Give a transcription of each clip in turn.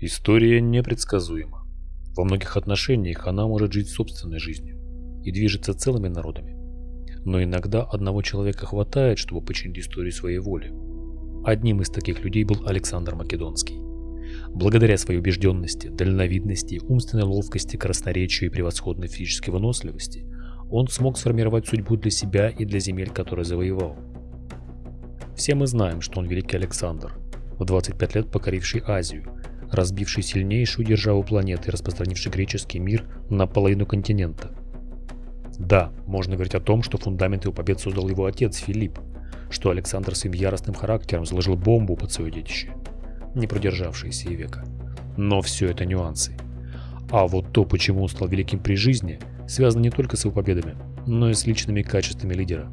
История непредсказуема. Во многих отношениях она может жить собственной жизнью и движется целыми народами. Но иногда одного человека хватает, чтобы починить историю своей воли. Одним из таких людей был Александр Македонский. Благодаря своей убежденности, дальновидности, умственной ловкости, красноречию и превосходной физической выносливости, он смог сформировать судьбу для себя и для земель, которые завоевал. Все мы знаем, что он великий Александр, в 25 лет покоривший Азию, разбивший сильнейшую державу планеты и распространивший греческий мир на половину континента. Да, можно говорить о том, что фундамент его побед создал его отец Филипп, что Александр своим яростным характером заложил бомбу под свое детище, не продержавшееся и века. Но все это нюансы. А вот то, почему он стал великим при жизни, связано не только с его победами, но и с личными качествами лидера.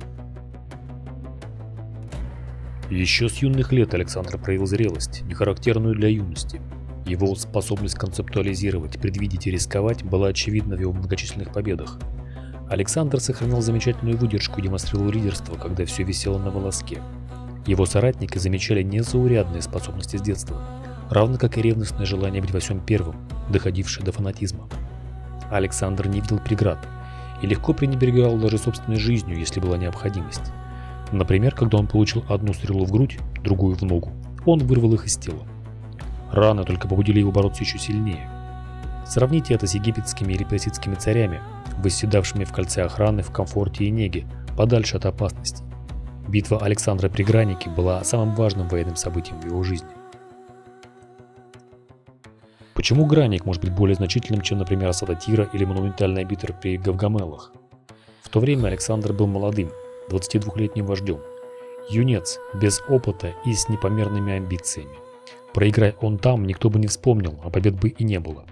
Еще с юных лет Александр проявил зрелость, не характерную для юности. Его способность концептуализировать, предвидеть и рисковать была очевидна в его многочисленных победах. Александр сохранял замечательную выдержку и демонстрировал лидерство, когда все висело на волоске. Его соратники замечали незаурядные способности с детства, равно как и ревностное желание быть во всем первым, доходившее до фанатизма. Александр не видел преград и легко пренебрегал даже собственной жизнью, если была необходимость. Например, когда он получил одну стрелу в грудь, другую в ногу, он вырвал их из тела. Раны только побудили его бороться еще сильнее. Сравните это с египетскими или персидскими царями, восседавшими в кольце охраны в комфорте и неге, подальше от опасностей. Битва Александра при Гранике была самым важным военным событием в его жизни. Почему Граник может быть более значительным, чем, например, осада Тира или монументальная битва при Гавгамелах? В то время Александр был молодым, 22-летним вождем, юнец, без опыта и с непомерными амбициями. Проиграя он там, никто бы не вспомнил, а побед бы и не было.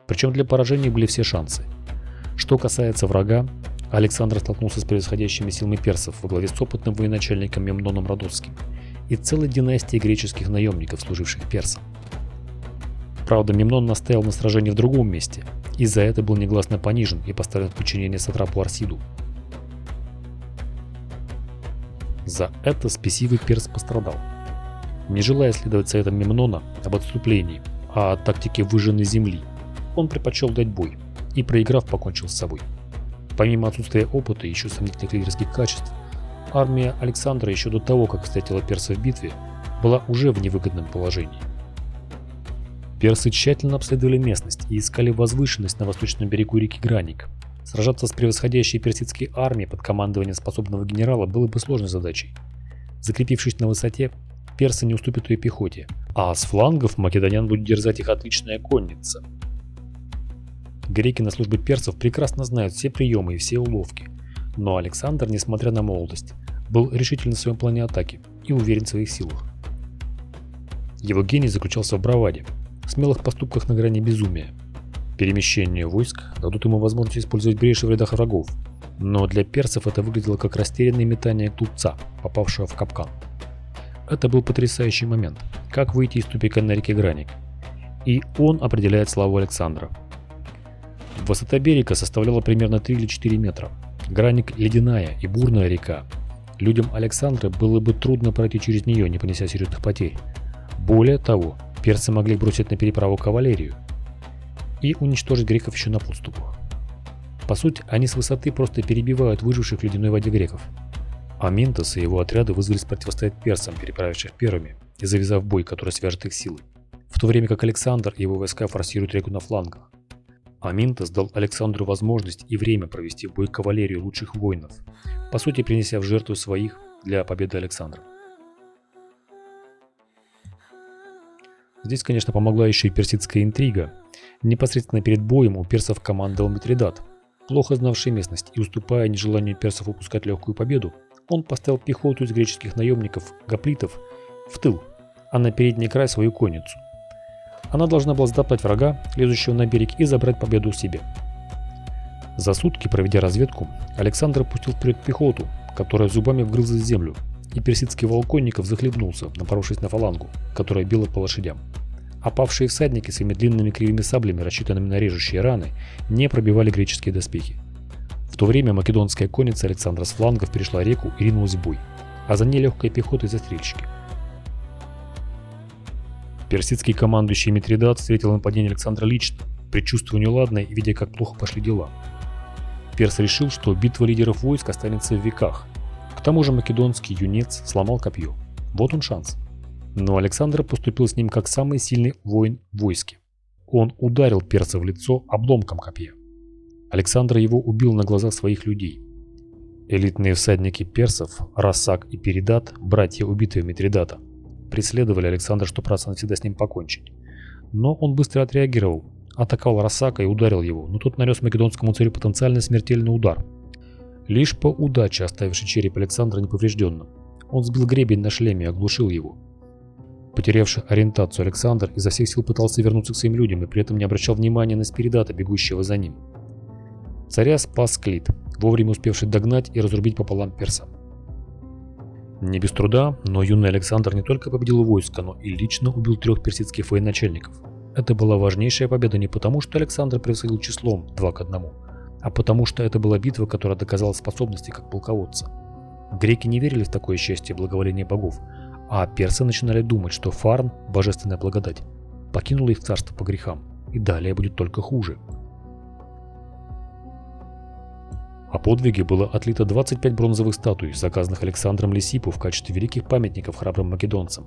Причем для поражения были все шансы. Что касается врага, Александр столкнулся с превосходящими силами персов во главе с опытным военачальником Мемноном Родосским и целой династией греческих наемников, служивших персам. Правда, Мемнон настоял на сражении в другом месте, и за это был негласно понижен и поставлен в подчинение сатрапу Арсиду. За это спесивый перс пострадал. Не желая следовать советам Мемнона об отступлении, а о тактике выжженной земли, он предпочел дать бой и, проиграв, покончил с собой. Помимо отсутствия опыта и еще сомнительных лидерских качеств, армия Александра еще до того, как встретила персов в битве, была уже в невыгодном положении. Персы тщательно обследовали местность и искали возвышенность на восточном берегу реки Граник. Сражаться с превосходящей персидской армией под командованием способного генерала было бы сложной задачей. Закрепившись на высоте, персы не уступят ее пехоте, а с флангов македонян будет дерзать их отличная конница. Греки на службе персов прекрасно знают все приемы и все уловки, но Александр, несмотря на молодость, был решителен в своем плане атаки и уверен в своих силах. Его гений заключался в браваде, смелых поступках на грани безумия. Перемещение войск дадут ему возможность использовать бреши в рядах врагов, но для персов это выглядело как растерянное метание тупца, попавшего в капкан. Это был потрясающий момент, как выйти из тупика на реке Граник, и он определяет славу Александра. Высота берега составляла примерно 3 или 4 метра. Граник – ледяная и бурная река. Людям Александра было бы трудно пройти через нее, не понеся серьезных потерь. Более того, персы могли бросить на переправу кавалерию и уничтожить греков еще на подступах. По сути, они с высоты просто перебивают выживших в ледяной воде греков. Аминтос и его отряды вызвались противостоять персам, переправивших первыми, и завязав бой, который свяжет их силой, в то время как Александр и его войска форсируют реку на флангах. Аминтос дал Александру возможность и время провести в бой кавалерию лучших воинов, по сути принеся в жертву своих для победы Александра. Здесь, конечно, помогла еще и персидская интрига. Непосредственно перед боем у персов командовал Митридат, плохо знавший местность, и уступая нежеланию персов упускать легкую победу, он поставил пехоту из греческих наемников, гоплитов, в тыл, а на передний край свою конницу. Она должна была затоптать врага, лезущего на берег, и забрать победу себе. За сутки, проведя разведку, Александр пустил вперед пехоту, которая зубами вгрызлась в землю, и персидский волконников захлебнулся, напоровшись на фалангу, которая била по лошадям. Опавшие всадники своими длинными кривыми саблями, рассчитанными на режущие раны, не пробивали греческие доспехи. В то время македонская конница Александра с флангов перешла реку и ринулась в бой, а за ней легкая пехота и застрельщики. Персидский командующий Митридат встретил нападение Александра лично, предчувствуя неладное и видя, как плохо пошли дела. Перс решил, что битва лидеров войск останется в веках. К тому же македонский юнец сломал копье. Вот он шанс. Но Александр поступил с ним как самый сильный воин в войске. Он ударил перса в лицо обломком копья. Александр его убил на глазах своих людей. Элитные всадники персов, Рассак и Перидат, братья убитые Митридата, преследовали Александра, чтобы раз и навсегда с ним покончить. Но он быстро отреагировал, атаковал Рассака и ударил его, но тот нанес македонскому царю потенциально смертельный удар. Лишь по удаче, оставивший череп Александра неповрежденным, он сбил гребень на шлеме и оглушил его. Потерявший ориентацию Александр изо всех сил пытался вернуться к своим людям и при этом не обращал внимания на Спиридата, бегущего за ним. Царя спас Клит, вовремя успевший догнать и разрубить пополам перса. Не без труда, но юный Александр не только победил войско, но и лично убил 3 персидских военачальников. Это была важнейшая победа не потому, что Александр превосходил числом 2 к 1, а потому что это была битва, которая доказала способности как полководца. Греки не верили в такое счастье и благоволение богов, а персы начинали думать, что Фарн, божественная благодать, покинула их царство по грехам, и далее будет только хуже. О подвиге было отлито 25 бронзовых статуй, заказанных Александром Лисипу в качестве великих памятников храбрым македонцам.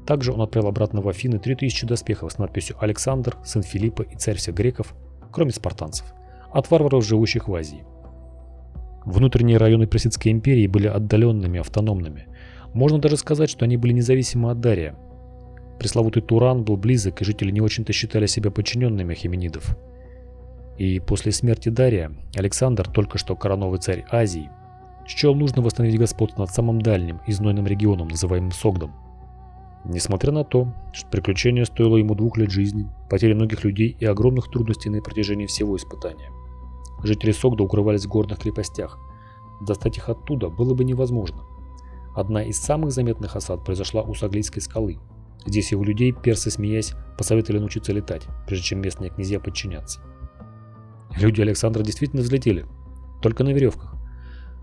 Также он отправил обратно в Афины 3000 доспехов с надписью «Александр, сын Филиппа и царь всех греков», кроме спартанцев, от варваров, живущих в Азии. Внутренние районы Персидской империи были отдаленными, автономными. Можно даже сказать, что они были независимы от Дария. Пресловутый Туран был близок, и жители не очень-то считали себя подчиненными ахеменидов. И после смерти Дария Александр, только что короновый царь Азии, счел нужно восстановить господство над самым дальним и знойным регионом, называемым Согдом. Несмотря на то, что приключение стоило ему 2 лет жизни, потери многих людей и огромных трудностей на протяжении всего испытания. Жители Согда укрывались в горных крепостях. Достать их оттуда было бы невозможно. Одна из самых заметных осад произошла у Саглийской скалы. Здесь его людей персы, смеясь, посоветовали научиться летать, прежде чем местные князья подчинятся. Люди Александра действительно взлетели, только на веревках.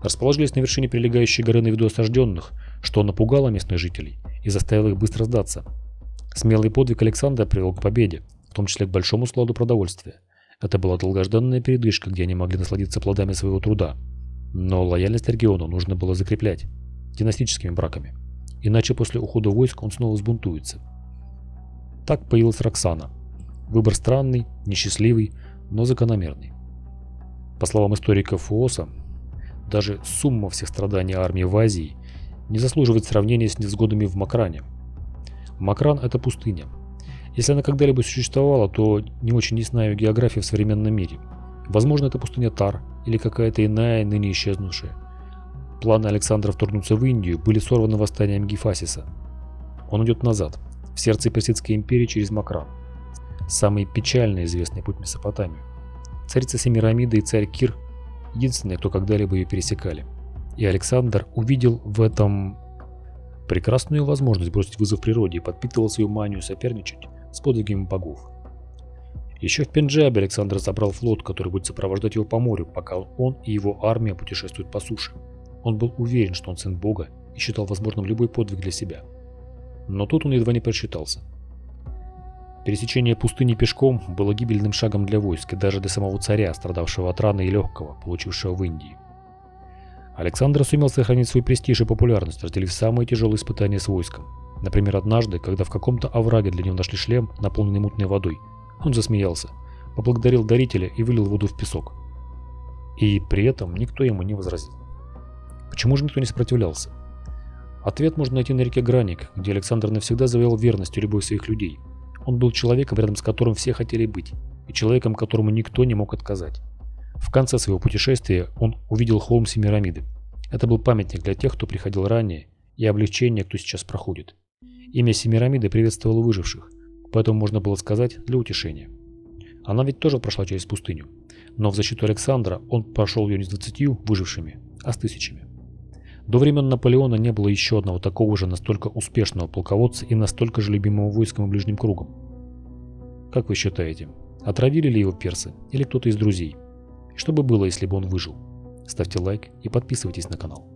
Расположились на вершине прилегающей горы на виду осажденных, что напугало местных жителей и заставило их быстро сдаться. Смелый подвиг Александра привел к победе, в том числе к большому складу продовольствия. Это была долгожданная передышка, где они могли насладиться плодами своего труда. Но лояльность региону нужно было закреплять династическими браками, иначе после ухода войск он снова взбунтуется. Так появилась Роксана. Выбор странный, несчастливый, но закономерный. По словам историка Фуоса, даже сумма всех страданий армии в Азии не заслуживает сравнения с невзгодами в Макране. Макран – это пустыня. Если она когда-либо существовала, то не очень ясна ее география в современном мире. Возможно, это пустыня Тар или какая-то иная, ныне исчезнувшая. Планы Александра вторгнуться в Индию были сорваны восстанием Гефасиса. Он идет назад, в сердце Персидской империи через Макран. Самый печально известный путь в Месопотамию. Царица Семирамида и царь Кир – единственные, кто когда-либо ее пересекали. И Александр увидел в этом прекрасную возможность бросить вызов природе и подпитывал свою манию соперничать с подвигами богов. Еще в Пенджабе Александр собрал флот, который будет сопровождать его по морю, пока он и его армия путешествуют по суше. Он был уверен, что он сын бога и считал возможным любой подвиг для себя. Но тут он едва не просчитался. Пересечение пустыни пешком было гибельным шагом для войск и даже для самого царя, страдавшего от раны и легкого, получившего в Индии. Александр сумел сохранить свой престиж и популярность, разделив самые тяжелые испытания с войском. Например, однажды, когда в каком-то овраге для него нашли шлем, наполненный мутной водой, он засмеялся, поблагодарил дарителя и вылил воду в песок. И при этом никто ему не возразил. Почему же никто не сопротивлялся? Ответ можно найти на реке Граник, где Александр навсегда завоевал верность и любовь своих людей. Он был человеком, рядом с которым все хотели быть, и человеком, которому никто не мог отказать. В конце своего путешествия он увидел холм Семирамиды. Это был памятник для тех, кто приходил ранее, и облегчение, кто сейчас проходит. Имя Семирамиды приветствовало выживших, поэтому можно было сказать для утешения. Она ведь тоже прошла через пустыню, но в защиту Александра он прошел ее не с 20 выжившими, а с 1000. До времен Наполеона не было еще одного такого же настолько успешного полководца и настолько же любимого войском и ближним кругом. Как вы считаете, отравили ли его персы или кто-то из друзей? И что бы было, если бы он выжил? Ставьте лайк и подписывайтесь на канал.